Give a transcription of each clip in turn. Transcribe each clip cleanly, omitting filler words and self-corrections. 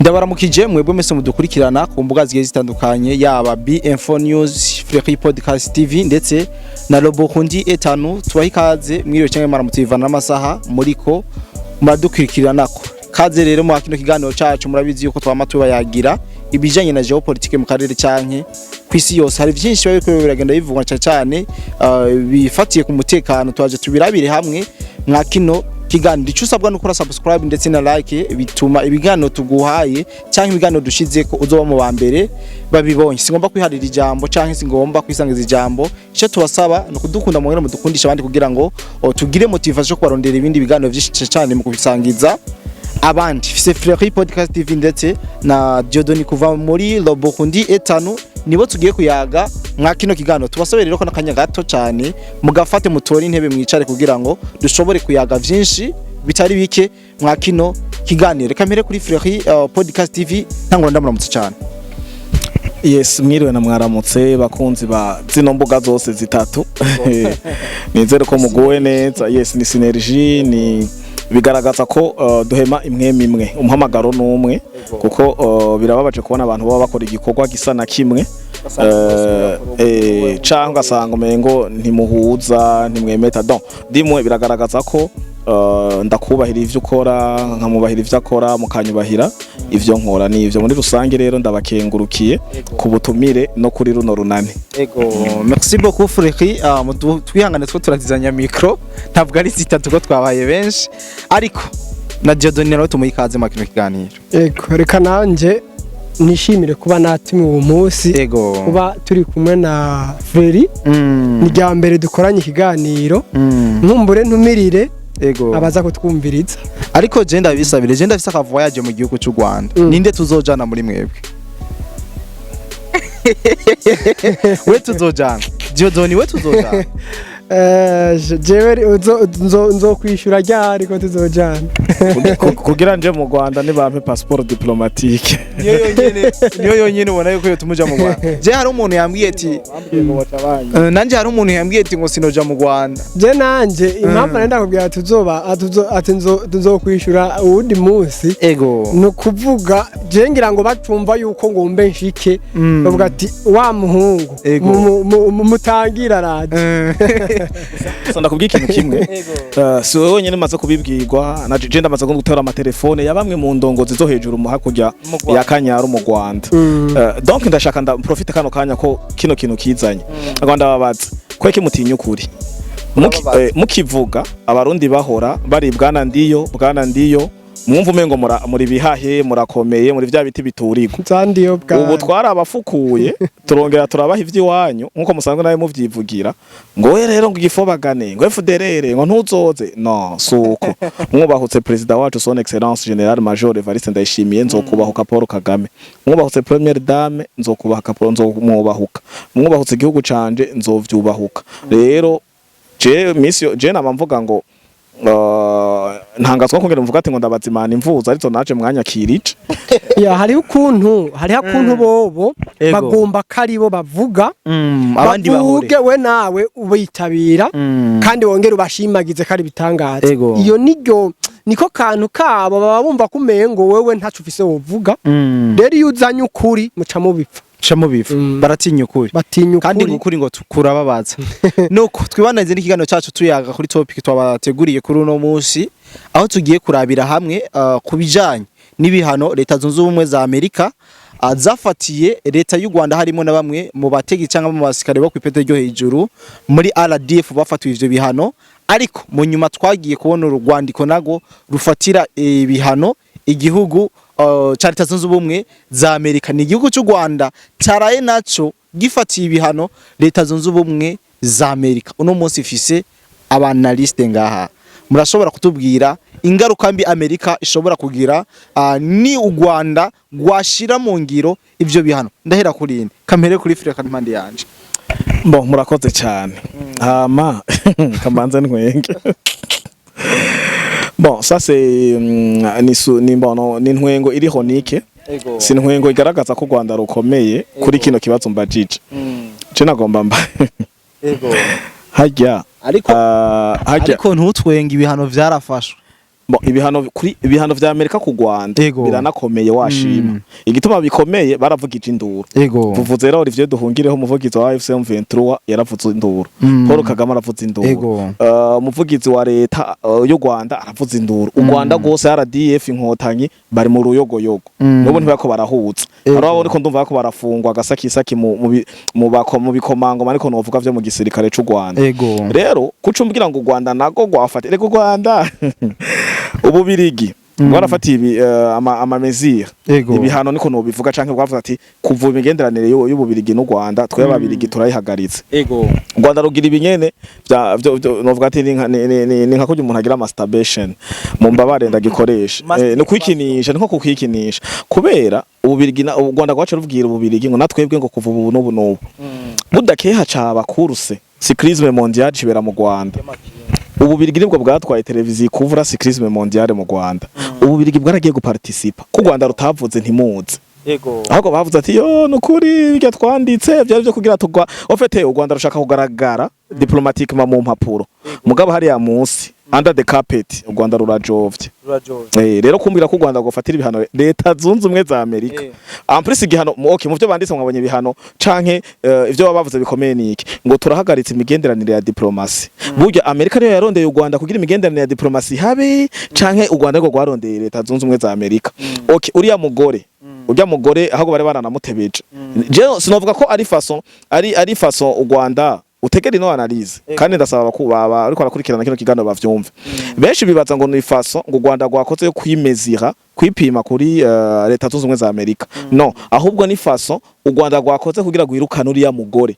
Ndabaramukije mwebwe mwese mudukurikirana ku mbuga zigiye zitandukanye yaba B-Info News, Free Podcast TV ndetse na Robo Kundi etanu tubaha ikaze mwiriwe cyangwa maramutivana n'amasaha muriko muradukurikirana kaze rero mu kino kiganiro cyacu murabizi yuko twama tubayagira ibijanye na geopolitique mu karere cyanke kwisi yose hari byinshi bariko biragenda bivugwa cyane bifatiye ku mutekano twaje tubirabire hamwe mwa kino kiganiro icusabwa no kora subscribe ndetse na like bituma ibiganiro tuguhaye cyangwa ibiganiro dushize ko uzoba mu bambere babibonye singomba kwiharira ijambo cyangwa singomba kwisangiza ijambo icyo tubasaba no kudukunda mu ngene mudukundisha abandi kugira ngo tugire motivation yo kubarondera ibindi biganiro byinshi cyane mu kubisangiza abandi fise Free Podcast TV ndetse na Diodoni kuva muri Robo Kundi etanu nibo tugiye kuyaga mwa kino kiganiro tubasabere rero ko nakanya gato cyane mugafate mutori intebe mwicare kugira ngo dushobore kuyaga vyinshi bitari bike mwa kino kiganiro reka mpere kuri Free Podcast TV ntangura ndamuramutse cyane. Yes, mwiriwe na mwaramutse bakunzi ba zino mbuga zose zitatu. Nizere ko muguwe neza. Yes, ni synergy ni bigaragaza ko duhema imwe umuhamagaro n'umwe kuko birababaje kubona abantu baba bakora igikorwa gisa na kimwe cyangwa asanga umengo ntimuhuza ntimwemeta donc dimwe biragaragaza ko ndakubahira ivyo ukora nkamubahira ivyo akora mukanyubahira ivyo nkora n'ivyo muri rusange rero ndabakengurukiye ku butumire no kuri runo runani. Ego merci beaucoup Free twihangane two turatizanya micro ntabwo ari zitatu ko twabaye benshi ariko na Diodoni rero tumuyikaze mu kino kiganiro. Ego reka nanje nishimire kuba natimi uwo munsi kuba turi kumwe na Free ni rya mbere dukoranye ikiganiro nkumbure ntumirire abaza kutwumviriza ariko je ndabisabire je ndafise akavoyage mu gihugu cy'u Rwanda ninde tuzojana muri mwebwe we tuzojana Diodoni we tuzojana jewe nzo kwishura ryari ko tuzojana kugira nje mu Rwanda ni bampe passeport diplomatique niyo yonyene ubona yuko tumuja mu Rwanda je hari umuntu yambwiye ati nanje hari umuntu yambwiye ati ngo sinoja mu Rwanda je nanje impamvu nenda kubwira tuzoba ati nzo kwishura uwundi munsi no kuvuga je ngira ngo batumva yuko ngombe nshike bavuga ati wa muhungu mutangira radio Sanda kubwira ikintu kimwe si wowe nyene maze kubibwirwa na je ndamaze gutora amatelefone ya bamwe mu ndongozi zo hejuru mu hakurya ya Kanyaru mu Rwanda donc ndashaka nda profite kano kanya ko kino kintu kizanye Rwanda babaza ko iki mutinya ukuri mukivuga abarundi bahora bari bwana ndiyo mwumva umengo muri bihahe murakomeye muri vya biti biturigwa nzandiyo bwa ubu twara abafukuye turongera turabaha ivyiwanyu nkuko musanzwe nawe muvyivugira ngo we rero ngo igifobagane ngo FDLR ngo ntuzoze no suko mwubahutse president wacu son excellence general major Evariste Ndayishimiye nzokubahuka Paul Kagame mwubahutse première dame nzokubahuka Paul nzomwubahuka mwubahutse igihugu canje nzovyubahuka rero je namvuga ngo ntangazwa kongera mvuga ati ngo ndabazimana imvuza ariko naje mwanya kirije ya hari ukuntu bobo bagomba karibo bavuga abandi bahure we nawe ubitabira kandi wongera ubashimagize kari bitangaza iyo niko kantu kabo baba bumva kumengo wewe ntacu ufise wovuga rero iyo uzanye ukuri muca mubipfa baratinya ukuri kandi ukuri ngo tukurababaza nuko twibanaze n'ikiganiro cyacu tuyaga kuri topic twabateguriye kuri uno munsi aho tugiye kurabira hamwe kubijanye n'ibihano leta zunze ubumwe za Amerika zafatiye leta y'u Rwanda harimo na bamwe mu bategi cyangwa mu basikare bo kwipete ryo hejuru muri RDF bafatiwe ivyo bihano ariko mu nyuma twagiye kubona urwandiko nago rufatira ibihano igihugu cha leta zunze ubumwe za Amerika ni igihugu cy'u Rwanda cyaraye naco gifatiye ibihano leta zunze ubumwe za Amerika uno munsi ifise abanaliste ngaha murashobora kutubwira ingaruka mbi Amerika ishobora kugira ni u Rwanda gwashira mu ngiro ivyo bihano ndahera kuri ine kamere kuri Free kandi yanje murakoze cyane hama kamanze ntwenge Bon, ça c'est ni ntwengo iriho nike si ntwengo igaragaza ko Rwanda rukomeye kuri kino kibazo mbajije je nagomba mba hajya ariko ntutwenga ibihano vyarafashwe ibihano vya Amerika ku Rwanda biranakomeye washima. Igituma bikomeye baravugije induru. Vuvuze rero Olivier Duhungireho umuvugizi wa AFC M23 yaravuze induru. Paul Kagame aravuze induru. Umuvugizi wa leta y'u Rwanda aravuze induru. U Rwanda gose RDF inkotanyi bari mu ruyogoyogo. Nubu ntibako barahuza. Arabo ko ndumva ko barafungwa agasakisaki mu bikomango ariko novuga vyo mu gisirikare c'u Rwanda. Rero kucumbwira ngo u Rwanda nago gwafate rego Rwanda ububirigi warafatiye amamezire ibihano niko no bivuga canke bwavuze ati kuva imigenderanire y'ububirigi n'u Rwanda twe babirigi turayihagaritse. Rwanda rugira ibinyene novuga ati ni nka kujya umuntu agira masturbation mu mbabare ndagikoresha no kwikinisha niko kukwikinisha kubera ububirigi u Rwanda gwacu ruvugira ububirigi ngo natwebwe ngo kuva ubu n'ubu budakeha caba kuruse cyclisme mondial cibera mu Rwanda. Ububirigi nibwo bwatwaye televiziyo kuvura cyclisme mondial mu Rwanda. Ububirigi bwaragiye guparticipa ku Rwanda rutavuze ntimuze. Ahubwo bavuze ati yo nukuri bijya twanditse byari byo kugira tugwa ofete u Rwanda rushaka kugaragara diplomatique mu mpapuro mugabo hari ya munsi under the carpet u Rwanda rurajovye. Rero kumbira ko u Rwanda gofatira ibihano leta zunze umwe za Amerika en plus igihano okay mu byo banditse mwabonye ibihano canke ivyo bavuze bikomeye niki ngo turahagaritse imigenderanire ya diplomasi. Burya Amerika niyo yarondeye u Rwanda kugira imigenderanire ya diplomasi habe canke u Rwanda rwo rwarondeye leta zunze umwe za Amerika. Okay uriya mugore ahubwo bari baranamutebeje. Je sinovuga ko ari façon u Rwanda utegera ino analyse kandi ndasaba bakubaba ariko arakurikirana kino kiganiro bavyumve. Benshi bibaza ngo ni façon ngo u Rwanda rwakoze yo kwimezira kwipima kuri leta zunze ubumwe za Amerika. No, ahubwo ni façon u Rwanda rwakoze kugira gwirukana uriya mugore.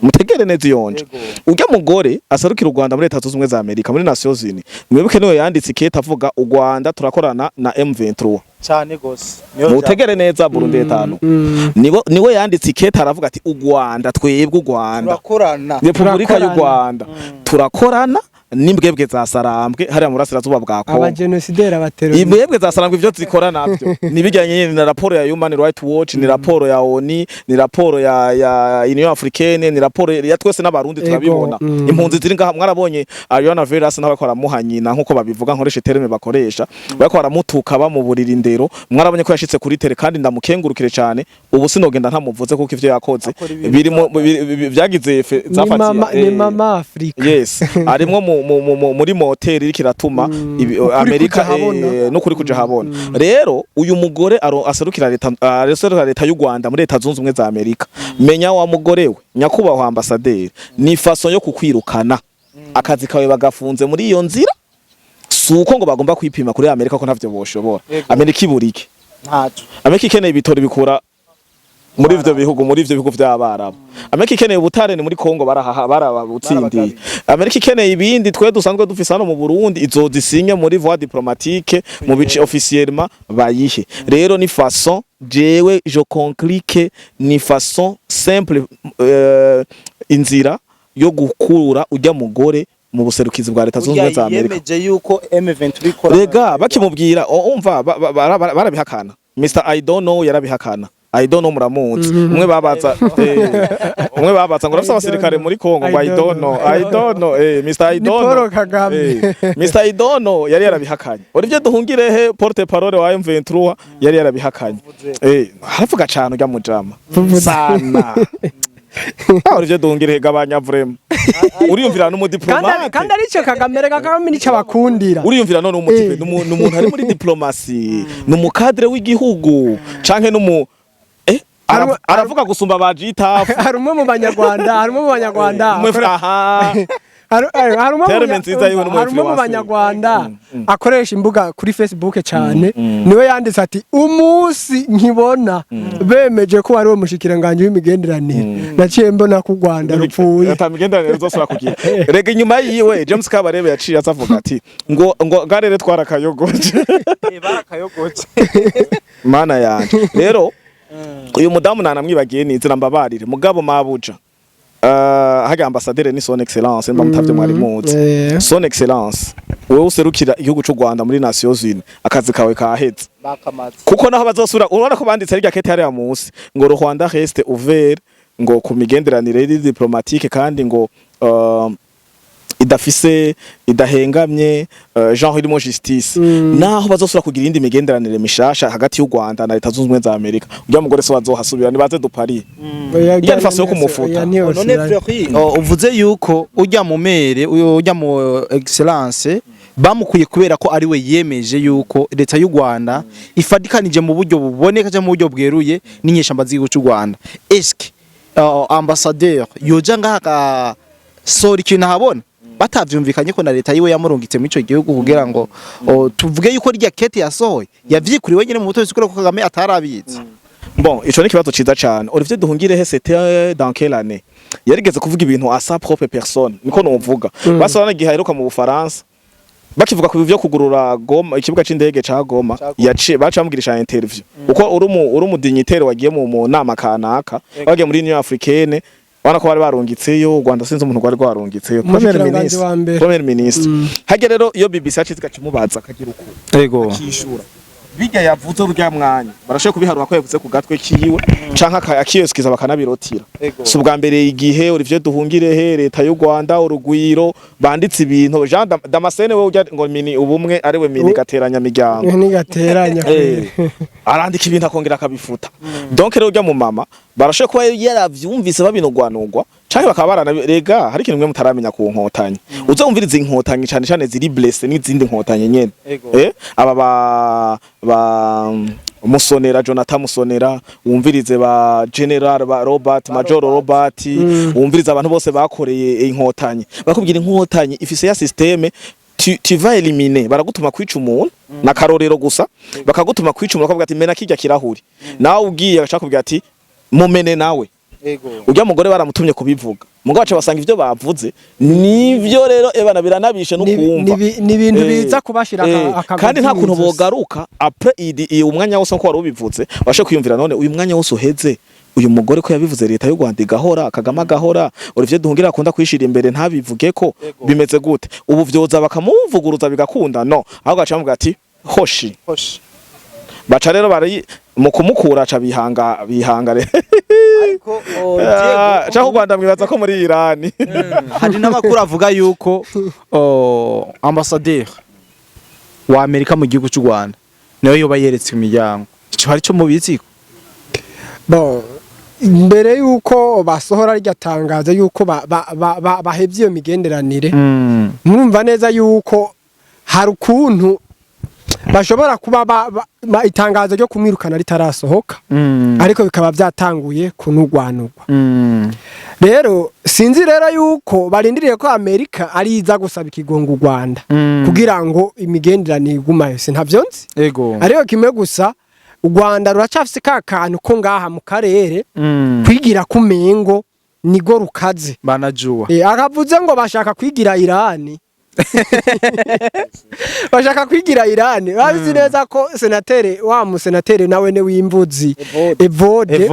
Mutegere neza yonje. Urya mugore asarukira u Rwanda muri leta zunze ubumwe za Amerika muri Nations Unies. Mwibuke niwe yanditse ikete avuga u Rwanda turakorana na M23. Cyane gose. Mutegere neza Burundi 5. Niwe yanditse ikete aravuga ati u Rwanda twebwe u Rwanda turakorana. Repubulika y'u Rwanda turakorana nimbwebwe za Sarambwe hari mu Burasirazuba bwa Kongo. Abagenocidere abateroriste. Imbwebwe za Sarambwe ivyo zikora navyo. Nibijyanye na raporo ya Human Rights Watch, ni raporo ya ONU, ni raporo ya Union Africaine, ni raporo ya twese n'abarundi turabibona. Impunzi ziri ngaha mwarabonye Ariana Veras n'abakora muhanyina nkuko babivuga nkoreshe terme bakoresha. Bakora mutuka ba mu buriri ndero. Mwarabonye ko yashitse kuri tele kandi ndamukengurukire cyane. Ubu sinogenda ntamuvuze kuko ivyo yakoze biri byagize zafatiye. Ni mama Africa. Yes. Arimwo muri moteri iri kiratuma Amerika no kuri kuja habona. Rero uyu mugore asarukira leta y'u Rwanda muri leta zunze ubumwe za Amerika. Menya wa mugore we nyakubahwa ambassadeur ni façon yo kukwirukana akazi kawe bagafunze muri iyo nzira suko ngo bagomba kwipima kuri Amerika ko ntavyo boshobora. Amerika iburike ntaco. Amerika ikeneye bitoro bikura muri ivyo bihugu vy'abarabu. Amerika ikeneye ubutare ni muri Kongo barabutsindiye. Amerika ikeneye ibindi twe dusanzwe dufise hano mu Burundi izozisinye muri voie diplomatique mu bice officiellement bayihe. Rero ni façon jewe je conclique ni façon simple inzira yo gukura ujya mugore mu buserukizi bwa leta zunze ubumwe za Amerika. Yemeje yuko M23 ikora. Rega bakimubwira umva barabihakana. Mr. I don't know yarabihakana. I don't know muramuzi. Umwe babaza ngo rafisa abasirikare muri Kongo ngo I don't know Mr. I don't know. Mr. I don't know yari yarabihakanye. Olivier Duhungirehe porte parole wa M23 yari yarabihakanye. Haravuga cyane ujya mujama. Sana. Olivier Duhungirehe gabanya vraiment. Uriyumvira n'umudiplomate. Kandi arico Kagame nico bakundira. Uriyumvira none n'umuntu ari muri diplomasi, n'umukadre w'igihugu canke aravuga gusumba bajitafu. Harumwe mu Banyarwanda. Harumwe mu Banyarwanda akoresha imbuga kuri Facebook cyane. Niwe yanditse ati umunsi nkibona bemeje ko ari wo mushikiranganje w'imigenderanire. Naciye mbona ku Rwanda rupfuye. Atamigenderanire zosura kugira. Rega inyuma yiwe James Kabarebe yaciye azavuga ati ngo garere twarakayogoje. Barakayogoje. Mana yanje. Rero uyu mudamu nanamwibagiye n'inzira mbabarire mugabo mabuja haga ambassadeur ni son excellence mbamutavye mwari muzi son excellence wewe userukira igihugu cy'u Rwanda muri Nations Unies akazi kawe kaheze kuko naho bazosura urabona ko banditse ari gakete hari ya munsi ngo Rwanda reste ouvert ngo ku migenderanire diplomatique kandi ngo idafise idahengamye genre irimo justice naho bazosura kugira indi migenderanire mishasha hagati y'u Rwanda na Leta Zunze Ubumwe za Amerika ujya mugore so bazohasubira nibaze dupari iya faso yo kumufuta none Fleury uvuze yuko ujya mu mere ujya mu excellence bamukuye kubera ko ari we yemeje yuko Leta y'u Rwanda ifadikanije mu buryo buboneka cyangwa mu buryo bweruye n'inyeshamba z'igihugu cy'u Rwanda eske ambassadeur yoja ngaha sori kintu habona batavyumvikanye ko na Leta yiwe yamurungitse mu ico gihugu kugira ngo tuvuge yuko rya kete yasohoye yavyikuriwe nyine mu butozi kuri ko Kagame atarabitse. Bon, ico ni kibazo ciza cyane. Olivier Duhungirehe c'était dans quelle année? Yarigeze kuvuga ibintu à sa propre personne. Niko novuga. Basana gihe aheruka mu Bufaransa. Bakivuga ku bivyo kugurura Goma ikibuga c'indege ca Goma yaciye bacamugirisha interview. Uko uri umudignitaire wagiye mu nama kanaka, wagiye muri Union Africaine, wana ko bari barungitseyo, Rwanda sinzi umuntu gwari gwarungitseyo. Premier ministre. Hage rero iyo BBC yacizika kimubaza akagira uko. Yego. Akishura. Bijya yavuze urya mwanya barashoye kubiharura ko yavuze ku gatwe kiyiwe canka akiyeskiza bakanabirotira so bwa mbere igihe Olivier Duhungirehe Leta y'u Rwanda urugwiro banditse ibintu Jean Damascene we ujya ngo mini ubumwe ari we mini gateranya miryango ni gateranya arandika ibintu akongera akabifuta donc rero ujya mu mama barashoye kuba yaravyumvise babinogwanugwa canke bakaba baranarega hari ikintu mwe mutaramenya ku nkotanyi uzumviriza inkotanyi cyane cyane ziri blessed n'izindi nkotanyi nyene aba Musonera Jonathan Musonera wumvirize ba General ba Robert Major Robert wumviriza abantu bose bakoreye inkotanyi bakubwira inkotanyi ifise ya systeme tu vas éliminer baragutuma kwica umuntu na karorero gusa bakagutuma kwica umuntu bakavuga ati mena kijya kirahuri nawe ugiye agashaka kubwira ati mumene nawe ujya mugore baramutumye kubivuga mugabo baca basanga ivyo bavuze nivyo rero ebana biranabishe no kumva ni ibintu biza kubashira kandi nta kuntu bogaruka après idi umwanya wose ko wari ubivuze bashe kwiyumvira none uyu mwanya wose uheze uyu mugore ko yabivuze Leta y'u Rwanda igahora Kagame agahora Olivier Duhungira akunda kwishira imbere ntabivuge ko bimeze gute ubu vyoza bakamuvuguruza bigakunda no aho gacamuga ati hoshi baca rero bari mu kumukura aca bihangare ariko Diego Rwanda mwibaza ko muri Iran hari n'amakuru avuga yuko ambassadeur wa Amerika mu gihugu cy'u Rwanda nayo yoba yeretse imiryango cyo hari cyo mubiziko bon mbere yuko basohora ryatangaza yuko bahevye iyo migenderanire mwumva neza yuko hari ukuntu bashobora kuba itangazo ryo kumwirukana ritarasohoka ariko bikaba byatanguye kunugwanugwa rero sinzi rero yuko barindiriye ko Amerika ari iza gusaba ikigongo u Rwanda kugira ngo imigenderanire igumayo sintavyonzi yego ariko kimwe gusa u Rwanda ruracafise ka kantu ko ngaha mu karere kwigira kumengo nigo rukaze banajuwa akavuze ngo bashaka kwigira Irani bashaka kwigira Irani bazi neza ko senatere wa musenatere nawe ne w'imvuzi Evode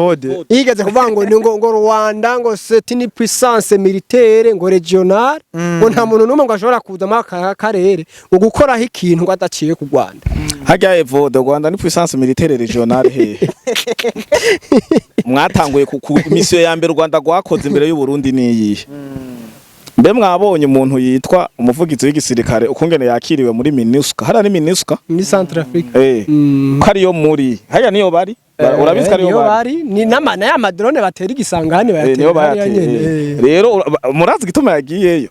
igeze kuvuga ngo Rwanda ngo c'est une puissance militaire ngo régionale ngo nta muntu numwe ngo ashobora kuza mu karere ngo gukora ikintu ngo adaciye ku Rwanda hajya Evode Rwanda ni puissance militaire régionale he mwatanguye ku mission ya mbere Rwanda gwakoze imbere y'u Burundi niyihe mbe mwabonye umuntu yitwa umuvugizi w'igisirikare ukungene yakiriwe muri MINUSCA hari MINUSCA muri Centrafrique kari yo muri haya niyo bari urabizi kari yo bari ni namana ya madrone batera igisangane bayatera rero murazi gituma yagiyeyo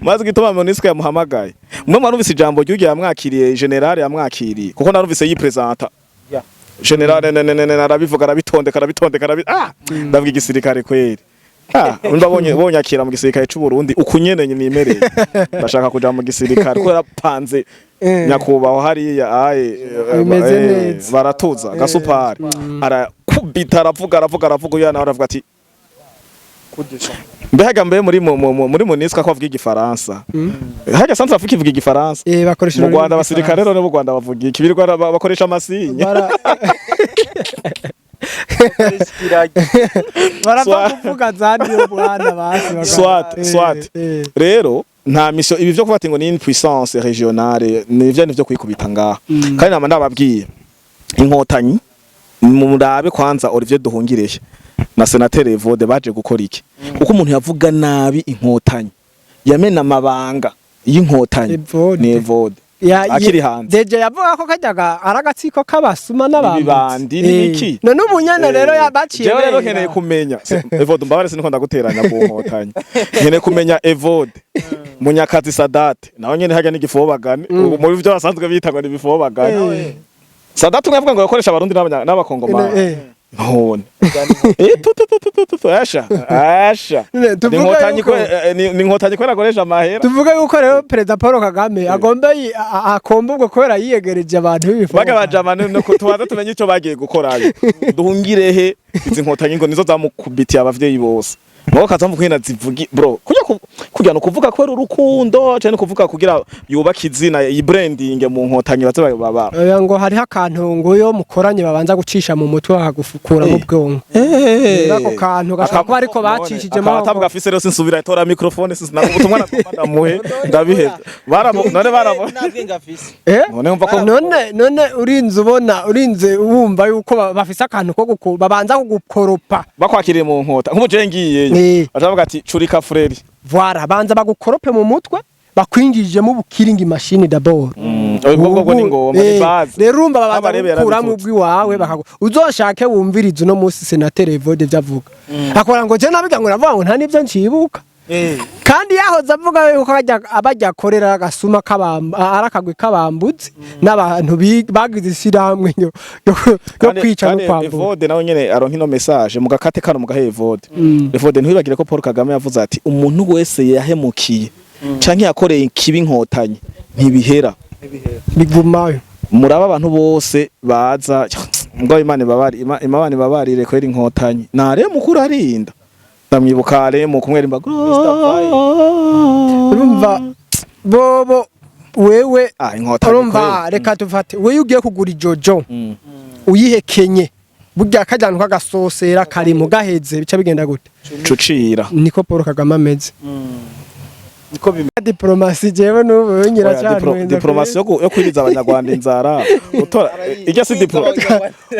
maze gituma MINUSCA yamuhamagaye mwe mwarumvise ijambo ry'ugiye yamwakiriye general yamwakiriye kuko narumvise yipresenta general arabivuga arabitondeka ndavuga igisirikare kweri bonye akira mu gisirikare cy'u Burundi ukunyene nimereye bashaka kuja mu gisirikare ko rapanze nyakubaho hariya baratuza gasupari arakubita aravuga yana aravuga ati mbega mbe muri MONUSCO ko avuga igifaransa hajya Centrafrique ivuga igifaransa bakoresha mu Rwanda abasirikare rero mu Rwanda bavuga ikibirwa bakoresha amasinya baravuga zandi yo Rwanda basi swat rero nta mission ibi byo kuvuga ngo ni puissance régionale nivyo kwikubita ngaha kandi nama ndababwiye inkotanyi murabe kwanza Olivier Duhungirehe na senateur Evode baje gukora iki kuko umuntu yavuga nabi inkotanyi yamena amabanga y'inkotanyi ni Evode akiri hanze Deje yavuga ko kajyaga aragatsiko kabasuma n'abandi n'iki none umunyana rero yabaciye jewe rero keneye kumenya Evode mbabare siniko ndaguteranya ku nkotanyi keneye kumenya Evode Munyakazi Sadate nawe nyene hajya n'igifobagane mu byo basanzwe bitagwa n'ibifobagane Sadate mwavuga ngo yakoresha abarundi n'abakongomani none asha ni nkotanyi kwera akoresha amahera tuvuga yuko rero Perezida Paul Kagame akomba ubwo kwera yiyegereje abantu b'ibifobaga bajamane no tubaza tumenye ico bagiye gukorayo duhungirehe izi nkotanyi ngo nizo zamukubitiye abavyeyi bose Mwo kazamu kwina zivugi bro kujya no kuvuga ko urukundo cyane kuvuga kugira yubaka izina yi branding mu nkotanyi baze baba ngo hari hakantu ngo yo mukoranye babanza gucisha mu mutwe bakagufukura mu bwonko ako kantu gashaka ariko bacishije mu atavuga afise rero sinsubira itora microphone sinna ubutumwa natwanda muhe ndabiheza none barabo none umva ko none urinze wumva yuko bafise akantu ko babanza kugukoropa bakwakiriye mu nkota nk'ubuje ngiye ajavuga ati curika freri Voilà, banza bagukorope mu mutwe bakwinjije mu bukiringi machine d'abord. Ubwo ni ngoma ni base. Rero urumva babanza gukura mu bwi wawe bakago. Uzoshake wumviriza no musi senateri Evode byavuga. Akora ngo je nabiga ngo navuga ngo nta nivyo ncibuka. Kandi yahoze avuga yuko abajya korera agasuma arakagwe kabambutse n'abantu bagize isiramwe yo kwica no kwambura. Evode nawe nyene aronka ino message mu gakate kano mu gahe Evode. Evode ntibagire ko Paul Kagame yavuze ati umuntu wese yahemukiye canke yakoreye ikibi inkotanyi ntibihera. Bigumayo. Muraba abantu bose baza ngo Imana babarire kwera inkotanyi. Nare mukuru arinda. Ndamwibukare mu kumwera imbago urumva bobo wewe inkotanyi urumva reka tufate wewe ugiye kugura ijojo uyihekenye burya kajyana kagasosera kari mu gaheze bica bigenda gute cucira niko Paul Kagame ameze niko diplomasi jewe n'ubu nyira cyane diplomasi yo kwiriza abanyarwanda inzara utora ijya si diplomasi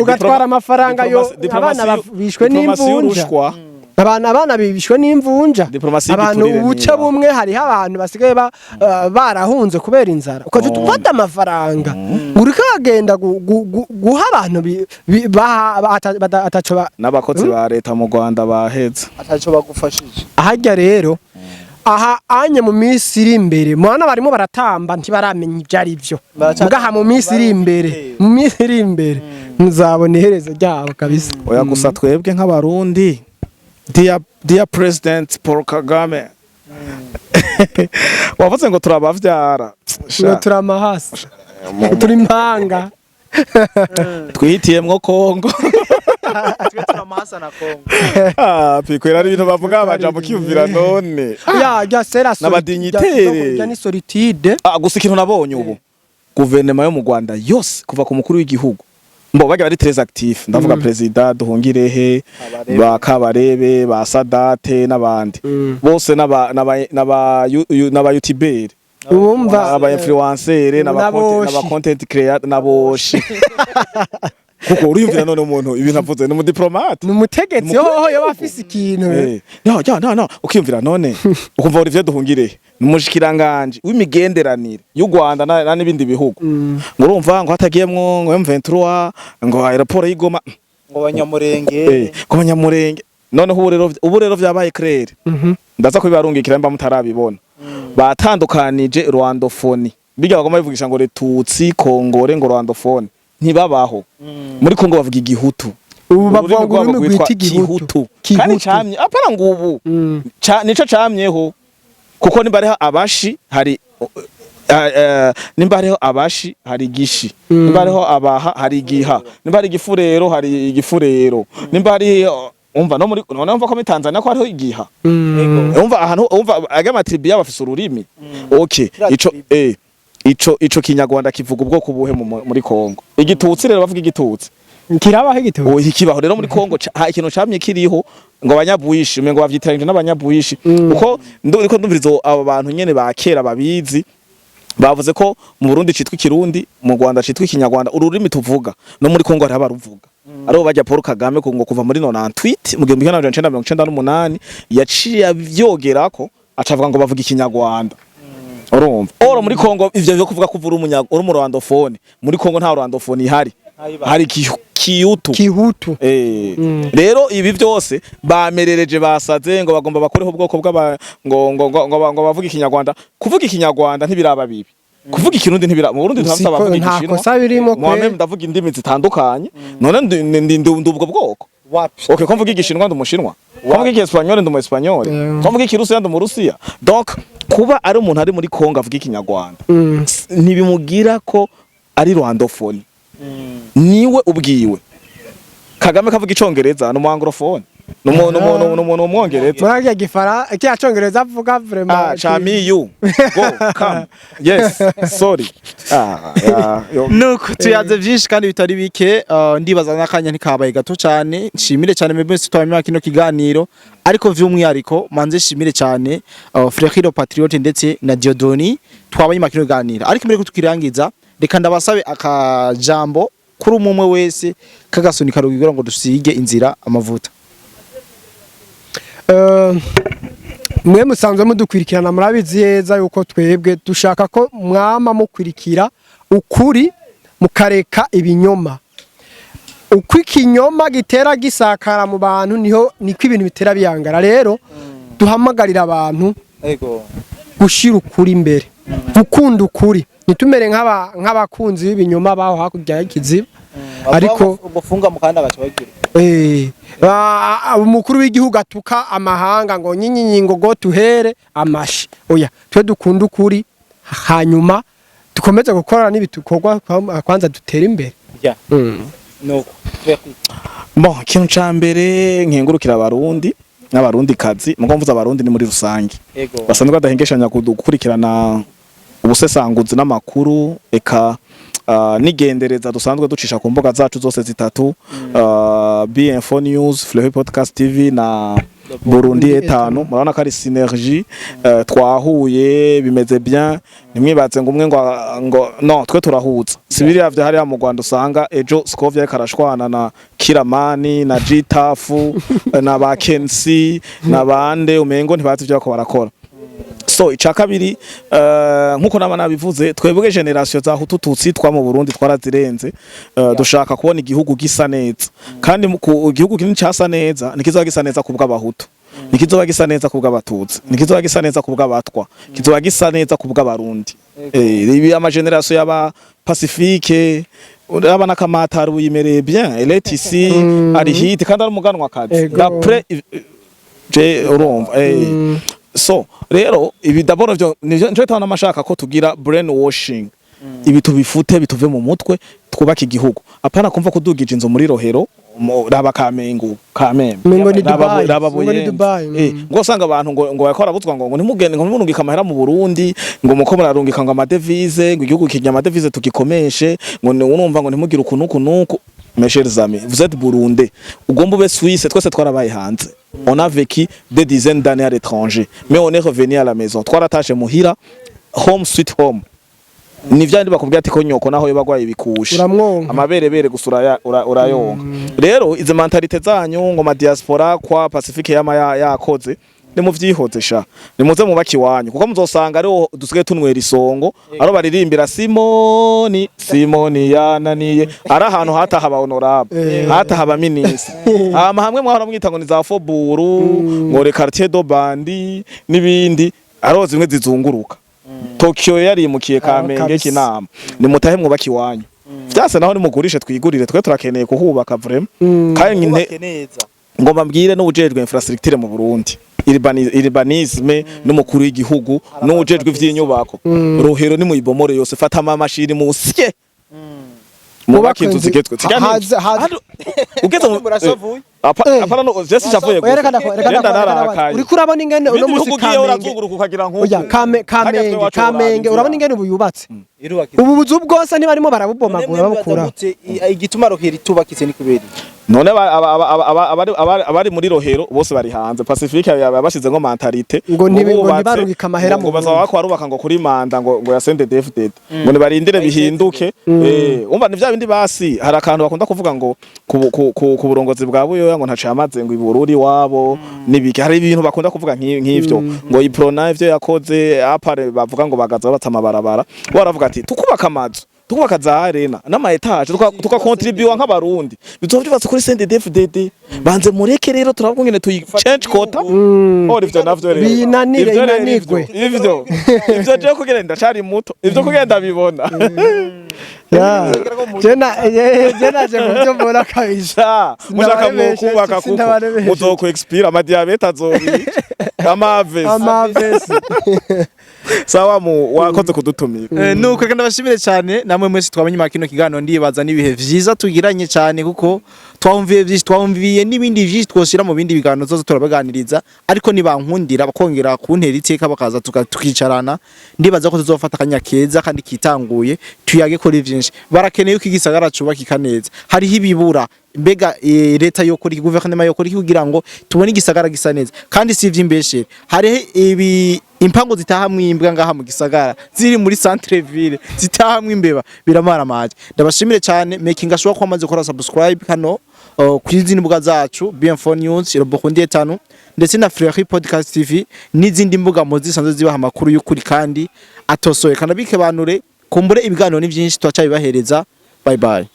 ugatwara amafaranga yo abana bishwe n'imvunja abana bibishwe n'imvunja abantu ubuce bumwe hari abantu basigaye barahunze kubera inzara ukaje tufata amafaranga uriko agenda guha abantu ataco n'abakozi ba leta mu Rwanda baheza ataco bagufashije ahajya rero aha anye mu minsi iri imbere mwana barimo baratamba ntibaramenya ibyari byo mugaha mu minsi iri imbere muzabona iherezo ryabo kabisa oya gusa twebwe nk'abarundi Dear President Paul Kagame wavuze ngo turabavyara turamahasi turi impanga twihitiyemwo Kongo twe turamahasa na Kongo pikwera ari ibintu bavuga abajambo kiyumvira none ya sera n'abadinyitere ya ni solitude gusa ikintu nabonye ubu guverinoma yo mu Rwanda yose kuva ku mukuru w'igihugu mbo baga bari très actif ndavuga president Duhungirehe ba Kabarebe ba Sadate n'abandi bose n'aba YouTuber ubumva aba influencer n'aba content creator n'aboshi kuko uriyumvira none umuntu ibintu avuze ni umudiplomate ni umutegetsi yo bafise ikintu no ukiyumvira none ukumva Olivier Duhungirehe n'umushikiranganje w'imigenderanire y'u Rwanda n'ibindi bihugu ngo urumva ngo hatagiyemwo ngo M23 ngo aeroport y'Igoma ngo Banyamurenge ngo Banyamurenge none ubu rero vyabaye clair ndaza kubibarungikira mba mutarabibona batandukanije Rwandofoni bijya bagoma bivugisha ngo Retutsi Kongore ngo Rwandofoni ntibabaho muri Kongo bavuga igihutu ubu bavuga ngo gwita igihutu kandi camye apara ngo ubu nico camyeho kuko nimba ariho abashi hari nimba ariho abashi hari gishi nimba ariho abaha hari giha nimba ari igifurero hari igifurero nimba ari umva no muri none umva ko muri Tanzania ko hariho igiha umva ahantu umva agama tribu y'abafise ururimi okay ico kinyarwanda kivuga ubwoko buhe muri Kongo igitutsi rero bavuga igitutsi kirabaho igitutsi ikibaho rero muri Kongo ikintu camye kiriho ngo abanyabuishi ngo bavyitiranyije n'abanyabuishi uko ndiko ndumvirizo abo bantu nyene bakera babizi bavuze ko mu Burundi citwa Kirundi mu Rwanda citwa Kinyarwanda ururimi tuvuga no muri Kongo hari abaruvuga aribo bajya Paul Kagame ngo kuva muri 98 mu 1998 yaciye avyogerako acavuga ngo bavuga ikinyarwanda urumva oro muri Kongo ivyo byo kuvuga kuvura uri mu rwandofone muri Kongo nta rwandofone ihari hari kihutu rero ibi byose bamerereje basaze ngo bagomba bakoreho ubwoko bw'aba ngo bavuga ikinyarwanda kuvuga ikinyarwanda ntibiraba bibi kuvuga ikirundi ntibiraba mu Burundi twasaba bavuga igishinwa Mohamed ndavuga indimi zitandukanye none ndi ubwo bwoko okay ko mvuga igishinwa ndi umushinwa ko mvuga icyesipanyole ndi umuespanyole ko mvuga ikirusiya ndi umurusiya donc kuba ari umuntu ari muri Kongo avuga ikinyarwanda ntibimugira ko ari rwandofone niwe ubwiwe Kagame kavuga icongereza no anglofone no mwongereza mwaje gifara cya congereza avuga vraiment chami you go come yes sorry nuko tuyaze byinshi kandi bitari bike ndibaza nakanya ntikabaye gato cyane nshimire cyane mwese twamenya kino kiganiro ariko vy'umwihariko manze shimire cyane Frère Patriote ndetse na Diodoni twabanye makino kiganiro ariko mbere ko tukirangiza reka ndabasabe akajambo kuri umwe wese kagasunika rugira ngo dusige inzira amavuta mwe musanzwe mudukwirikirana murabizi yeza yuko twebwe dushaka ko mwama mukwirikira ukuri mukareka ibinyoma uko ikinyoma gitera gisakara mu bantu niko ibintu bitera biyangara rero duhamagarira abantu gushira ukuri imbere gukunda ukuri nitumere nk'abakunzi b'ibinyoma baho hakurya y'ikiziba ariko ubufunga mukanda bacabagira umukuru w'igihugu atuka amahanga ngo nyinyingo go tuhere amashi oya twe dukunda ukuri hanyuma dukomeze gukorana n'ibitukorwa kwanza dutera imbere no bon kintu cambere nkengurukira abarundi n'abarundi kazi mugo mvuza abarundi ni muri rusange basanzwe badahengeshanya kudukurikirana ubusesanguzi n'amakuru eka nigendereza dusanzwe ducisha ku mbuga zacu zose zitatu BF News, Fleury Podcast TV na Burundi etanu murabona ko ari synergie twahuye bimeze bien nimwibatse ngo umwe ngo no twe turahuza sibiri yavye hari mu Rwanda usanga ejo Scovia karashwana na Kiramani na Gitafu na ba Kensi na bande umengo ntibazi byo ko barakora so icakabiri nkuko nabivuze twebwe generation za hutututsi twa mu Burundi twarazirenze dushaka kubona igihugu gisa neza kandi igihugu kinini cyasa neza nikizoba gisa neza kubw'abahutu nikizoba gisa neza kubw'abatutsi nikizoba gisa neza kubw'abatwa kizoba gisa neza kubw'abarundi ibi ama generation y'aba Pacifique urabana kamataru yimereye bien letisi ari hit kandi ari umuganwa kazi d'après je urumva so rero ibi daboro byo nje twana amashaka ko tugira brainwashing ibi tubifute bituve mu mutwe twubaka igihugu apana kumva kudugije inzo muri Rohero raba Kamengo Mengo ni Dubai ngo sanga abantu ngo yakora butwa ngo ntimugende ngo ntimurungika amahera mu Burundi ngo muko murarungika ngo amadevize ngo igihugu kinya amadevize tugikomeshe ngo urumva ngo ntimugire ukunuku mes chers amis vous êtes burundais ugomba ube Suisse twese twarabaye hanze on a vécu des dizaines d'années à l'étranger mais on est revenu à la maison twaratashe muhira home sweet home ni vyandi bakubwira ati ko nyoko naho yobagwaye bikusha amaberebere gusura urayonka rero izo mentalite zanyu ngo ma diaspora kwa Pacifique yama yakoze ni mu vyihoze sha ni muze mu baki wanyu kuko muzosanga ari dusigaye tunwera isongo aro baririmbira Simoni yananiye ari ahantu hataha aba honorable hataha aba ministre hamwe mwahora mwita ngo ni za Foburu ngo le quartier do bandi nibindi aro zimwe zizunguruka Tokyo yarimukiye Kamenge kinama ni mutahe mu baki wanyu vyase naho ni mugurishe twigurire twe turakeneye kuhubaka vraiment kandi ngomba mbwire n'ubujejwe infrastructure mu Burundi urbanisme n'umukuru w'igihugu n'ubujejwe ivy'inyubako Rohero ni muyibomore yose fata amamashini musye mubaka inzu zigezwe ugeze apana no just chavuye uri kurabona ingene uno musi Kamenge urabona ingene ubu yubatse ubu buzu bwose ntibarimo barabubomagura babukura igituma rohero itubakitse ni kubera none abari muri rohero bose bari hanze Pacifique yabashize ngo mentalite ngo ntibarungika amahera mu bazaba bakwarubaka ngo kuri manda ngo ya CNDD-FDD ngo nibarindire bihinduke umva ni vya bindi basi hari akantu bakunda kuvuga ngo ku burongozi bwa buyoya ngo ntaca yamaze ngo ibururi wabo nibiki hari ibintu bakunda kuvuga nk'ivyo ngo iprona ivyo yakoze apare bavuga ngo bagaza batama barabara baravuga ati tukubaka amazu tukubaka za arena n'ama etage tukakontribuwa nk'abarundi bizovyubatse kuri CNDD-FDD banze mureke rero turavuga ngene tuyi change quota ivyo navyo rero inanigwe ivyo je kugenda cari muto ivyo kugenda bibona jena je muvyo mbona kabisa mushaka kubaka kuko muzoko expire ama diabete azobica amavesi sawa mu wakoze kudutumira nuko kandi ndabashimire cyane namwe mwese twamenye kino kiganiro ndibaza nibihe vyiza tugiranye cyane kuko twumviye n'ibindi vyinshi twoshira mu bindi biganiro zozo turabaganiriza ariko nibankundira bakongera kuntera iteka bakaza tukicarana ndibaza ko tuzofata akanya keza kandi kitanguye tuyage kuri vyinshi barakeneye ko igisagara cubaka neza hariho ibibura mbega leta yo kuri guverinoma yo kuri kugira ngo tubone igisagara gisa neza kandi si ivy'imbeshe hariho ibi impango zitahamwe imbwa ngaha mu gisagara ziri muri centre ville zitahamwe imbeba biramara maje ndabashimire cyane making ashobora ko amaze gukora subscribe hano kwizindi mbuga zacu BM4 News Robokundi 5 ndetse na Free Podcast TV n'izindi mbuga mu zisanzwe zibaha amakuru y'ukuri kandi atosoye kanabike banure kumbure ibiganiro ni byinshi twacabibahereza bye bye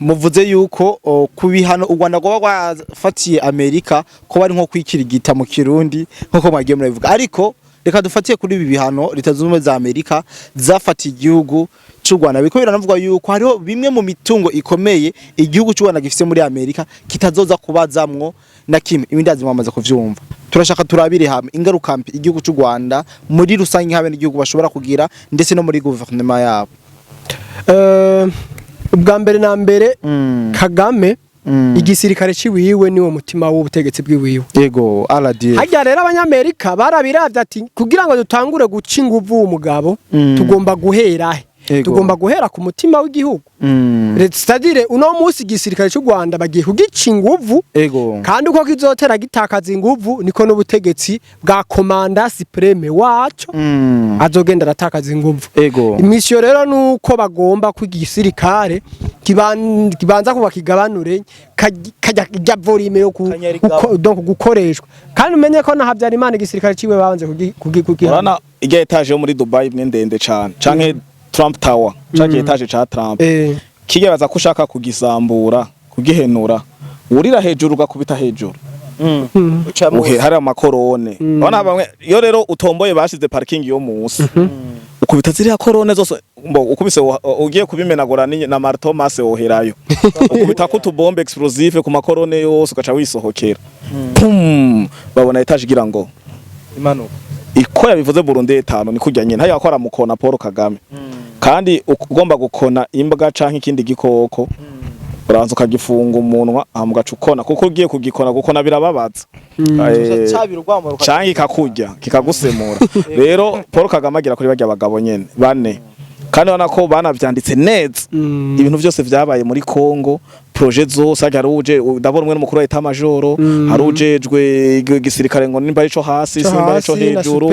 muvuze yuko kubihano u Rwanda rwo rwafatiye Amerika ko bari nko kwikirigita mu Kirundi nko mwagiye murabivuga ariko reka dufatiye kuri ibi bihano leta z'ubumwe za Amerika zafatiye igihugu cy'u Rwanda bikobera navuga yuko hariho bimwe mu mitungo ikomeye igihugu cy'u Rwanda gifite muri Amerika kitazoza kubazamwo na kimwe ibindi azimamaza kuvyumva turashaka turabire hamwe ingaruka mbi igihugu cy'u Rwanda muri rusange habe n'igihugu bashobora kugira ndetse no muri guverinoma yabo ubwa mbere na mbere Kagame igisirikare ciwiwe niwo mutima w'ubutegetsi bwiwiwe yego RDF hajya rero abanyamerika barabiravye ati kugira ngo dutangure guca inguvu umugabo tugomba guhera tugomba guhera ku mutima w'igihugu c'est-à-dire uno musi igisirikare cy'u Rwanda bagiye kugica inguvu kandi uko kizotera gitakaza inguvu niko n'ubutegetsi bwa komanda supreme wacu azogenda aratakaza inguvu imisyo rero nuko bagomba kwigisirikare kibanza kuba kigabanure kajya volume yo gukoreshwa kandi umenye ko na Habyarimana igisirikare ciwe babanze kugihana ige etage yo muri Dubai imwe ndende cyane canke Trump Tower canke etage ca Trump kigebaza ko ushaka kugisambura kugihenura urira hejuru ugakubita hejuru hari amakorone bana bamwe yo rero utomboye bashize parking yo munsi ukubita ziriya korone zose ukubise ugiye kubimenagura na marto masse woherayo ukubita ko tubombe explosive ku makorone yose ugaca wisohokera pum babona etage gira ngo imanuka iko yabivuze Burundi 5 ni kujya nyine hayo akora mukona Paul Kagame kandi ugomba gukona imbwa canke ikindi gikoko uranza ukagifunga umunwa amugaca ukona kuko ugiye kugikona gukona birababaza canke kakujya kikagusemura rero Paul Kagame agira kuri bajya abagabo nyene bane kandi wana ko banavyanditse neza ibintu byose vyabaye muri Kongo projet zose agaruje ndabona umwe n'umukuru wa etat majoro harujejwe igisirikare ngo nimba ico hasi simba ico hejuru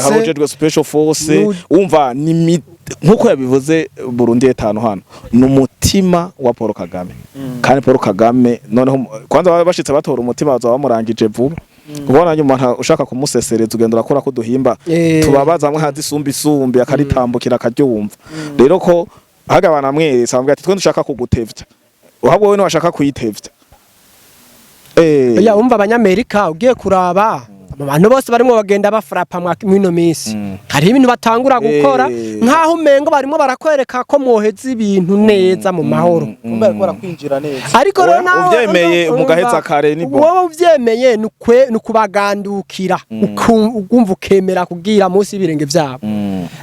harujejwe special force umva ni nkuko yabivuze Burundi 5 hano n'umutima wa Paul Kagame kandi Paul Kagame noneho kwanza bashitse batora umutima bazaba bamurangije vuba ubona nyuma ushaka kumusesereza ugenda urakora ko duhimba tubabaza amwe hadisumbi akaritambukira akaryumva rero ko hagabana mwese bambwira ati twe dushaka kugutevya uhabwo wowe washaka kuyitevya ya umva abanyamerika ugiye kuraba abantu bose barimo bagenda bafrapa mwino minsi hari ibintu batangura gukora nkaho umengo barimo barakwereka ko mwoheza ibintu neza mu mahoro kumbera kwinjira neza ariko rero nawe uvyemeye umugaheza kare ni bo wowe uvyemeye nukubagandukira ukumva ukemera kugira munsi ibirenge vyabo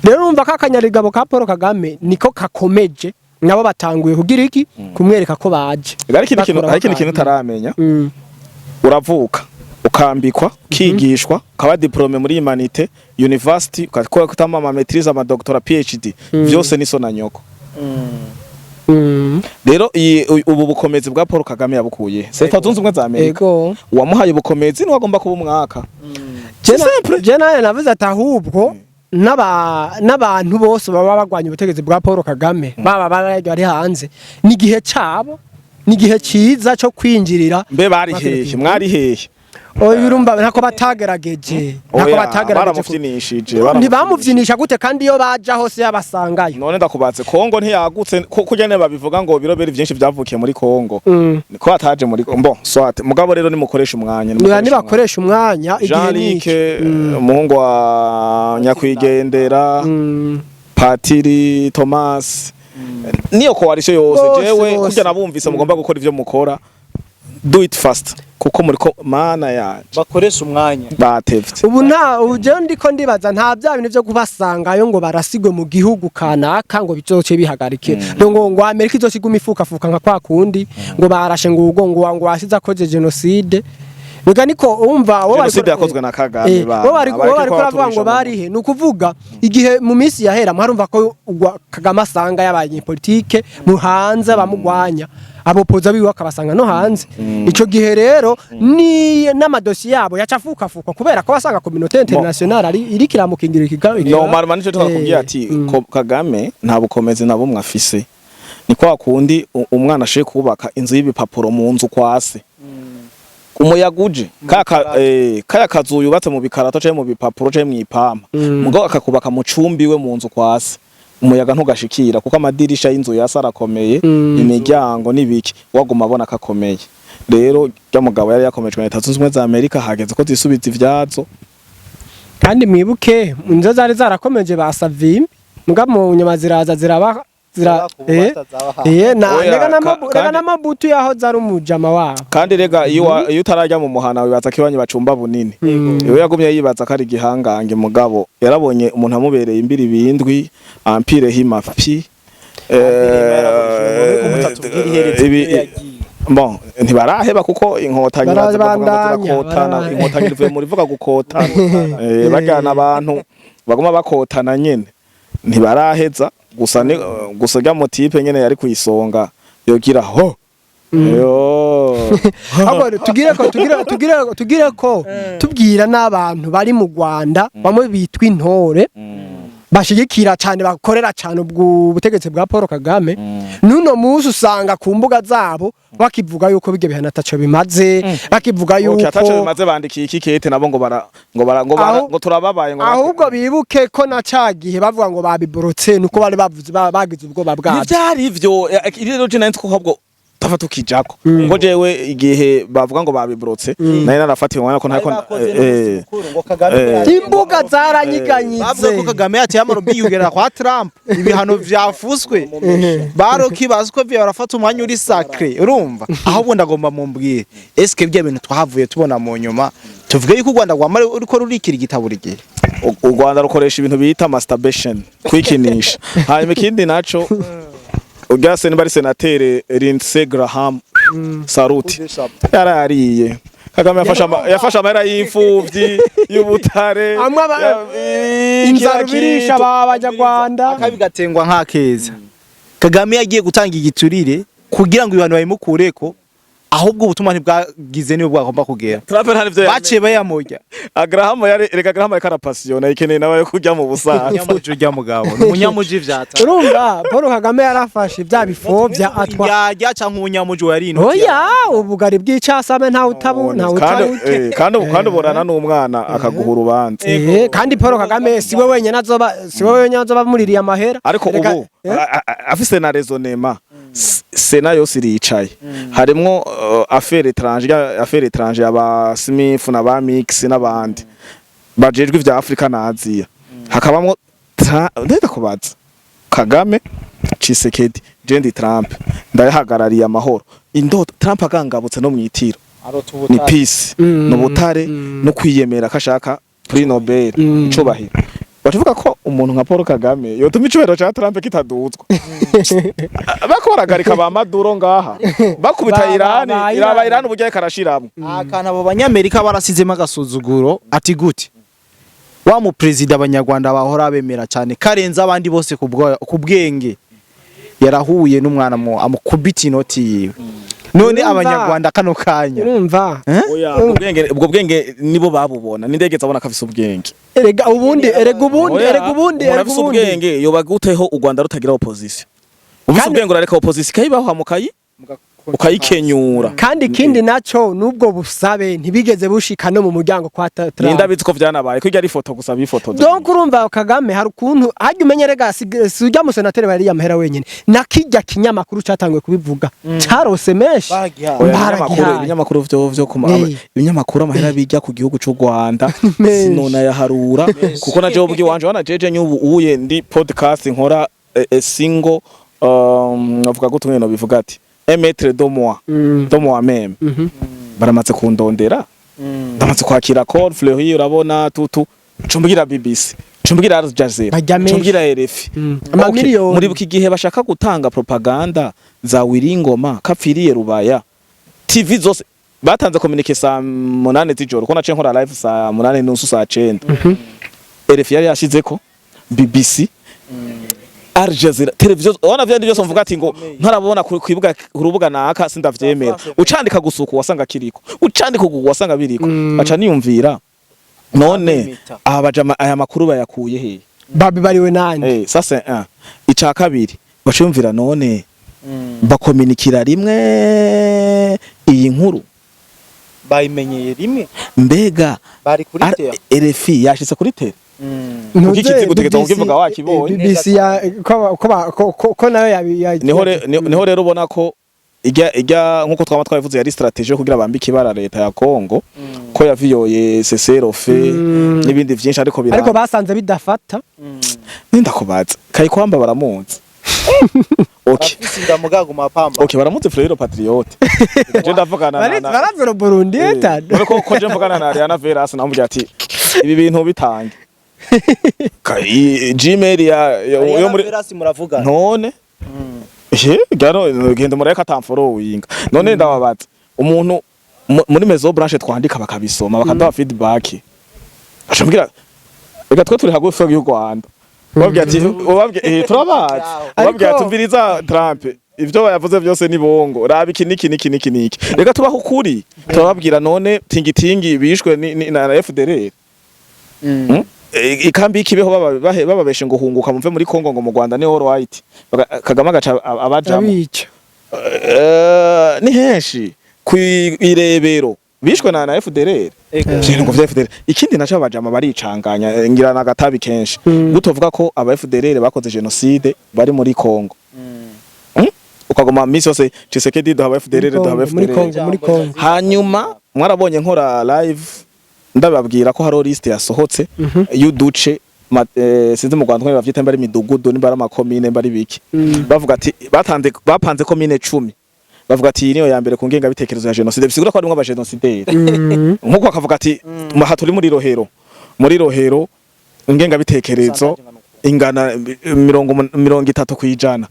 rero urumva ko akanyarigabo ka Paul Kagame niko kakomeje nabo batanguye kugira iki kumwereka ko baje ariko ikintu taramenya uravuka ukambikwa ukigishwa ukaba diplome muri humanité university ukakora kutama ama maîtrise ama doctorat PhD vyose niso na nyoko. Rero ubu bukomezi bwa Paul Kagame yabukuye Leta Zunze Ubumwe za Amerika wamuhaye bukomezi ni wagomba kuba umwaka. Je naye navuze ati ahubwo n'abantu bose baba bagwanya ubutegetsi bwa Paul Kagame baba bari hanze ni gihe cabo ni gihe ciza cyo kwinjirira. Mbe bari hehe mwari hehe? Urumva nako batagerageje baramuvyinisha ntibamuvyinisha gute kandi iyo baja hose yabasangayo. None ndakubatse Kongo ntiyagutse kugene babivuga ngo biroberi byinshi byavukiye muri Kongo niko ataje muri swat mugabo rero nimukoresha umwanya nibakoresha umwanya igihe nike umuhungu wa Nyakwigendera Patiri Thomas niyo coalition yose jewe kujya nabumvise mugomba gukora ivyo mukora do it fast kuko muri ko mana ya bakoresha umwanya batevye ubu uje ndiko ndibaza nta bya bintu byo kubasangayo ngo barasigwe mu gihugu kanaka ngo bizoce bihagarike ngo Amerika izosiga imifuka nka kwa kundi ngo barashe ngo ugongo ngo wasiza koje genocide Wega niko umva wo genocide yakozwe na Kagame wo bari kuravuga ngo barihe nukuvuga igihe mu minsi yahera mwarumva ko Kagame asanga y'abanye politike mu hanze bamugwanya abopoza biwe akabasanga no hanze ico gihe rero ni n'amadosi yabo yacafuka kubera ko basanga communauté internationale ari iri kiramukingira ikigawe no marama nico twakubwiye ati Kagame nta bukomezi nabo mwafise ni kwa kundi umwana ashe kubaka inzu y'ibipapuro mu nzu kwase umuyaguje kaya kazu yubatse mu bikarato cyo mu bipapuro cyo mu ipama mugo akakubaka mu cumbi we mu nzu kwase umuyaga ntugashikira kuko amadirisha y'inzu yasarakomeye imiryango nibiki waguma abona akakomeye rero rya mugabo yari yakomejwe na Leta Zunze Ubumwe za Amerika hageze ko zisubiza ivyazo kandi mwibuke inzo zari zarakomeje basavimbi mugabo mu nyuma ziraza ziraba rega n'amabutu yaho zari umujama wabo kandi rega iyo utarajya mu muhana wibaza ko ibanye bacumba bunini iyo yagumye yibaza ko ari gihangange mugabo yarabonye umuntu amubereye imbiri bindwi ampire himafi bon ntibaraheba kuko inkotanyi zirakotana inkotanyi zivuye muri vuga gukotana bajyana abantu bagoma bakotana nyene ntibaraheza gusa rya motipe nyene yari kuyisonga yogira ho abo tugire ko tubwira n'abantu bari mu Rwanda bamwe bitwa intore bashigikira cyane bakorera cyane ubutegetsi bwa Paul Kagame nuno muzi usanga ku mbuga zabo bakivuga yuko bige bihana taco bimaze bakivuga yuko taco bimaze bandikiye ikikete nabo ngo turababaye ngo ahubwo bibuke ko na cagihe bavuga ngo babiborotse nuko bari bavuze bagize ubwo babwaje ivyari ivyo rero je nandiko ahubwo tafata ukijako ngo jewe igihe bavuga ngo babiborotse naye narafatiwe mwana ko ntako imbuga zaranyiganyitse bavuga ko Kagame yati yamaro biyugera kwa Trump ibihano vyafuswe barokibazwe vyo barafata umwanya uri sacré urumva ahubwo ndagomba mumbwiye eske bya bintu twahavuye tubona mu nyuma tuvuge yuko Rwanda rwamare uriko rurikira igitabo rigiye u Rwanda rukoresha ibintu bita masturbation kwikinisha hanyuma ikindi naco Ugase nibari senatere Lindsey Graham Saruti yarariye Kagame yafasha amahera y'imfuvyi y'ubutare inzarubirisha babanyarwanda akabigatengwa nk'akeza Kagame yagiye gutanga igiturire kugira ngo ibintu bayimukureko ahubwo ubutuma ntibwagize niyo bwagomba kugera baciye bayamurya Graham reka Graham yakarapasiona ikeneye nawe kujya mu busaza munyamuji urya mugabo munyamuji vyata urumva Paul Kagame yarafashe bya bifobya atwa yajya canke munyamuji wari ino oya ubugari bw'icasame nta utabuna kandi uborana n'umwana akaguha urubanza kandi Paul Kagame siwe wenyene azoba muririye amahera ariko ubu afise na raisonnement Sena yose iricaye harimo affaire étrangère aba Smith na ba Mix n'abandi bajejwe ivya Afrika na Asia hakabamwo ndenda kubaza Kagame Tshisekedi Jendi Trump ndayahagarariye amahoro indoto Trump agangabutse no mwitiro ni peace no butare no kwiyemera kashaka Prix Nobel icubahiro bavuga ko umuntu nka Paul Kagame yotuma icubero ca Trump kitaduzwa bakoragarika ba Maduro ngaha bakubita Iran uburyo karashiramwe akana abo banyamerika barasizemo agasuzuguro ati gute wa mu president abanyarwanda bahora bemera cyane karenza abandi bose ku bwenge yarahuye n'umwana amukubita inoti yiwe none abanyarwanda kano kanya urumva ubwo bwenge nibo babubona n'indege zabona kafise ubwenge erega ubundi urafise ubwenge yoba guteho u Rwanda rutagira opposition ufise ubwenge urareka opposition kayibaho hamukayi ukayikenyura kandi ikindi naco nubwo busabe ntibigeze bushika no mu muryango kwa Trump ninda bitse ko vyanabaye ko ari foto gusa bifoto donc urumva Kagame hari ukuntu hajya umenye rega sujya mu senateri bari yamahera wenyene nakijya kinyamakuru catangwe kubivuga carose menshi ibinyamakuru vyo ibinyamakuru amahera bijya ku gihugu cy'u Rwanda sinona yaharura kuko naje ubwi wanje wana jeje nyubu uye ndi podcast nkora single navuga gutumwe no bivuga ati emetre do moi même baramaze kundondera ndamaze kwakira call Fleury urabona tutu cumbwira BBC cumbwira Al Jazeera cumbwira RFI muri buki gihe bashaka gutanga propaganda za Wiringoma kapfiriye Rubaya TV zose batanze communique saa 8 z'ijoro ko nace nkora live saa 8 n'usu saa 9 RFI yari yashizeko BBC Al Jazeera televiziyo wana vyandi byose mvuga ati ngo ntarabona kwibuga kurubuga naka sindavyemera ucandika gusuku wasanga kiriko ucandika kugu wasanga biriko aca niyumvira none abajama aya makuru bayakuye he babi bariwe nande sasa ica kabiri bacumvira none bakominikira rimwe iyi nkuru bayimenyeye rimwe mbega bari kuri tele RFI yashitse kuri tele kuki kigutegeza kukivuga wakibonye BBC ya ko nayo niho rero ubona ko ijya nkuko twama twabivuze yari strategie yo kugira bambike ibara leta ya Kongo ko yaviyoye CCRF n'ibindi byinshi ariko basanze bidafata nindakubaza kayikwamba baramunze Okay baramutse Frero Patriote je ndavugana na baravero Burundi etado ko je mvugana na Ariana Veras namubye ati ibi bintu bitange Gmail yo muri Veras muravugana none gano genda mureka tamfollowinga none ndababaza umuntu muri Maison Blanche twandika bakabisoma bakaduha feedback ashambira reka twe turi hagufi y'u Rwanda ubabwiye ati turabazi ubabwiye ati umviriza Trump ivyo bayavuze byose ni bongo raba iki niki reka tubaho ukuri turababwira none tingitingi bishwe na FDLR ikambi ikibeho bababeshe ngo hunguka mumve muri Kongo ngo mu Rwanda ni all white Kagame agaca abajamo ni henshi kwirebero bishwe na FDLR ngo vya FDLR ikindi naco abajama baricanganya ngira na gatabi kenshi gutovuga ko aba FDLR bakoze genocide bari muri Kongo ukagoma misi yose Tshisekedi do aba FDLR do aba FDLR muri Kongo hanyuma mwarabonye nkora live ndababwira ko haro list yasohotse y'uduce sinzi mu Rwanda nk'aho bavyita mbari midugudu nimbara amakomine mbari biki bavuga ati bapanze komine 10 bavuga ati niyo ya mbere ku ngenga bitekerezo ya genocide bisigura ko ari aba genocide nkuko bakavuga ati maha turi muri rohero ngenga bitekerezo ingana 30 kwijana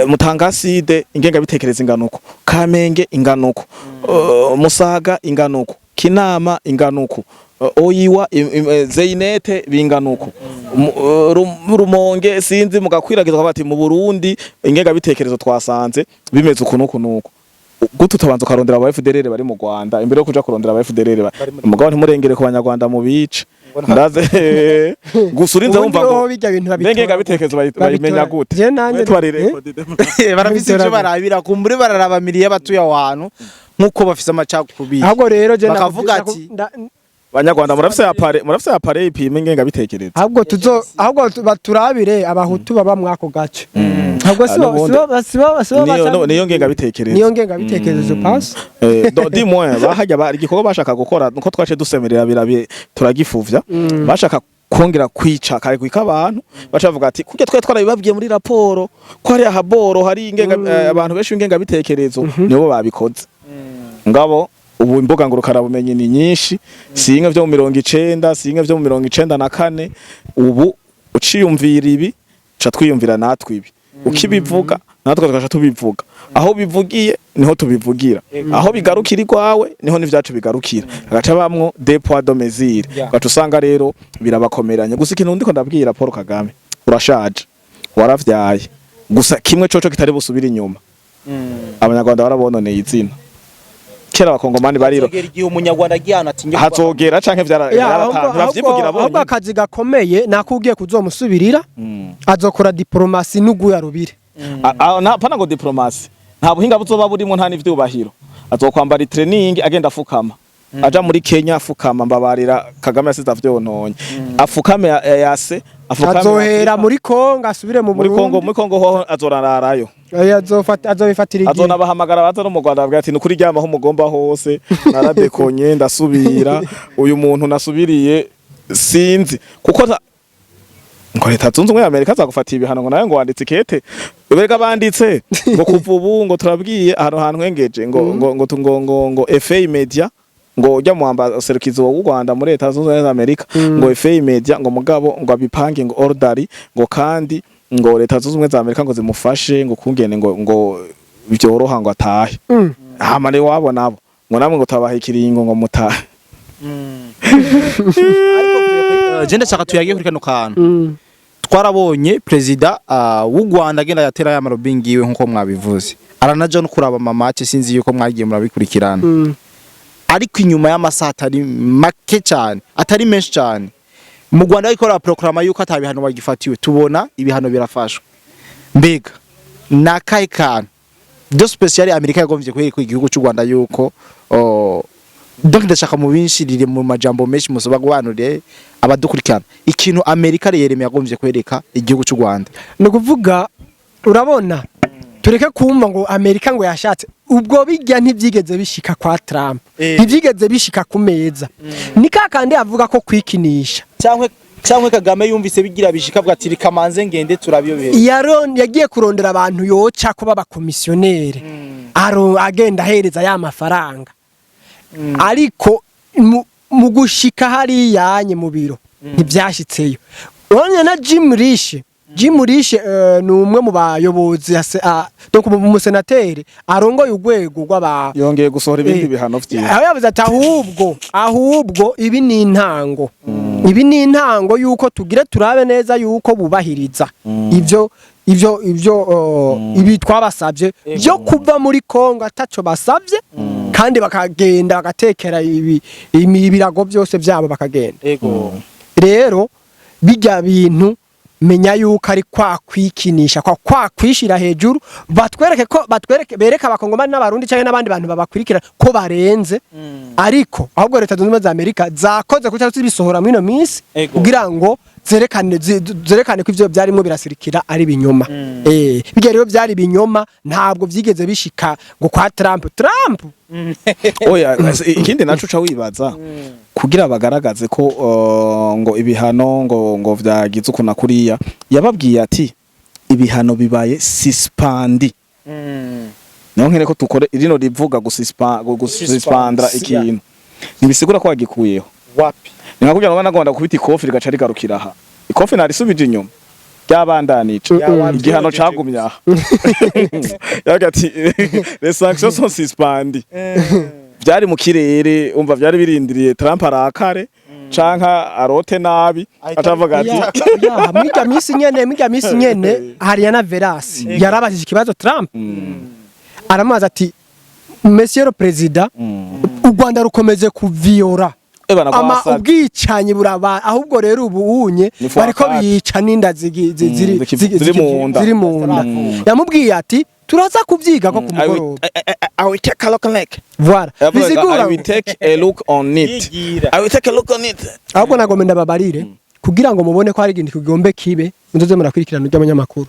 mutangaside ingenga bitekerezo inganuko Kamenge inganuko Musaga inganuko Kinama inganuko Oyiwa Zeinete binganuko Rumonge sinzi mugakwiragiza bati mu Burundi ingenga bitekerezo twasanze bimeze ukunuko gutu tabanza karondera aba FDLR bari mu Rwanda imbere yo kuja kurondera aba FDLR umugabo ntimurengere ku banyarwanda mu bice ndaze gusurinze wumva ngo ngenga bitekerezo bayimenya gute je nanje barafise ivyo barabira kumbure bararabamiriye batuye ahantu nkuko bafise amacakubiri ahubwo rero je bakavuga ati Banyarwanda murafise apare ipime ngenga bitekerezo ahubwo baturabire abahutu baba mwako gace ahubwo sibo niyo ngenga bitekerezo pass di moins bahajya bari gikoko bashaka gukora nuko twace dusemerera birabe turagifuvya bashaka kongera kwica kare kwika abantu bacavuga ati kujya twe twarabibabwiye muri raporo ko hari ahaboro hari ingenga abantu benshi ingenga bitekerezo nibo babikoze ngabo ubu imboga ngurukara bumenyi ni nyinshi singa vyo mu 90 singa vyo mu 94 ubu uciyumvira ibi ca twiyumvira natwe ibi ukibivuga natwe tukaca tubivuga aho bivugiye niho tubivugira aho bigarukira igwawe niho n'ivyacu bigarukira agaca bamwo des poids de mesure gaca usanga rero birabakomeranya gusa ikintu ndiko ndabwira Paul Kagame urashaje waravyaye gusa kimwe coco kitari busubira inyuma abanyarwanda barabononeye izina kera abakongomani bariro igihe umunyarwanda gihana ati hazogera canke vyaratangira ahubwo akazi gakomeye nakugiye kuzomusubirira azokora diplomasi n'uguya rubire pana ngo diplomasi nta buhinga buzoba burimo nta n'ivyubahiro azokwambara training agenda afukama aja muri Kenya afukama mbabarira Kagame yasize avyononye afukame yase afukame azohera muri Kongo asubire mu Burundi muri Kongo ho azorararayo azobifatira igihe azonabahamagara baza no mu Rwanda bavuga ati nukuri ryamaho mugomba hose naradekonye ndasubira uyu muntu nasubiriye sinzi kuko ngo leta zunze ubumwe y'Amerika zagufatiye ibihano ngo nawe ngo wanditse ikete ubega banditse ngo kuva ubu ngo turabwiye ahantu hengeje ngo FA Media ngo ujya mu ambaserukizo w'u Rwanda muri leta zunze ubumwe z'Amerika ngo FA Media ngo mugabo ngo abipange ngo ordari ngo kandi ngo leta zunze ubumwe z'Amerika ngo zimufashe ngo kungene ngo byoroha ngo atahe hamane wabo nabo ngo namwe ngo tabaha ikiringo ngo mutahe Jenda chaka tuyagiye kuri kano kantu twarabonye president w'u Rwanda agenda yatera ya marobingi iwe nkuko mwabivuze aranaje no kuraba mamace sinzi yuko mwagiye murabikurikirana ariko inyuma y'amasaha atari make cyane atari menshi cyane mu Rwanda ariko ra proclama yuko atabihano bagifatiwe tubona ibihano birafashwe mbega nakaye kan do special Amerika yagombye kwereka igihugu cy'u Rwanda yuko donc ndashaka mu binshirire mu majambo menshi musoba gwanure abadukurikirana ikintu Amerika reyereme yagombye kwereka igihugu cy'u Rwanda no kuvuga urabona tureke kumva ngo Amerika ngo yashatse ubwo bijya ntibyigeze bishika kwa Trump ntibyigeze bishika ku meza ni kakandi avuga ko kwikinisha cyangwa Kagame yumvise bigira bishika bwa ati kamanze ngende turabiyobera yagiye kurondera abantu yoca ko baba komisionere agenda ahereza ya mafaranga ariko mu gushika hari yanye mu biro ntibyashitseyo urabona na Jim Risch ni umwe mu bayobozi donc mu senateri arongoye urwego rw'aba yongeye gusohora ibindi bihano vyiza aho yavuze ati ahubwo ibi ni intango ibi ni intango yuko tugire turabe neza yuko bubahiriza ibi twabasabye byo kuva muri Kongo ataco basabye kandi bakagenda bagatekera ibirago byose byabo bakagenda rero bijya bintu menya yuko ari kwa kwikinisha kwa kwishira hejuru batwereke bereka abakongomani n'abarundi cyane n'abandi bantu babakurikira ko barenze ariko ahubwo leta zunze ubumwe za Amerika zakoze kuca zibisohora muri no minsi kugira ngo zerekane ko ivyo byarimo birasirikira ari binyoma bijya rero byari binyoma ntabwo byigeze bishika ngo kwa Trump oya ikindi naco ca wibaza kugira bagaragaze ko ngo ibihano ngo vyagize ukuna kuriya yababwiye ati ibihano bibaye suspend nkene ko tukore irino rivuga gususpendra ikintu nibisigura ko wagikuyeho wapi nikakugira ngo nagomba kubita ikofi rigaca rigarukira aha ikofi narisubije inyuma byabandanije igihano cagumye aha yagati les sanctions sont suspendues byari mu kirere umva byari birindiriye Trump arakare canka arote nabi atavuga ati mwiga misi nyene Ariana Veras yarabajije ikibazo Trump aramaza ati Monsieur le Président u Rwanda rukomeze kuviora ama ubwicanye buraba ahubwo rero ubunye bariko bica ninda ziri mu nda yamubwiye ati turaza kubyiga ko kumugoroba I will take a look on it. Voilà. I will take a look on it. I will take a look on it. Ahubwo nagomba ndababarire kugira ngo mubone ko hari ikintu kigombe kibe muzoze murakurikirana by'abanyamakuru.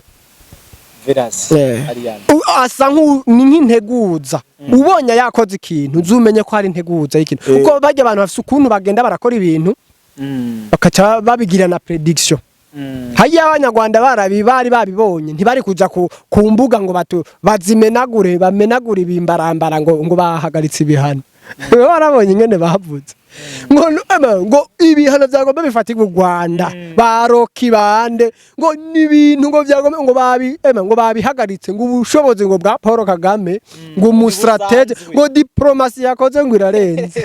Veras Ariana. Asa nk'integuza. Ubonye yakoze ikintu uzumenye ko hari integuza y'ikintu. Uko bajya abantu bafite ukuntu bagenda barakora ibintu bakaca babigira na prediction. Haya abanyarwanda bari babibonye ntibari kuja ku mbuga ngo bamenagure ibimbarambara ngo bahagaritse ibihano wewe warabonye ingene bavuze ngo ibihano byagomba bifatirwa u Rwanda baroki bande ngo nibintu ngo byagomba ngo babihagaritse ngo ubushobozi ngo bwa Paul Kagame ngo umusitratege ngo diplomasi yakoze ngo irarenze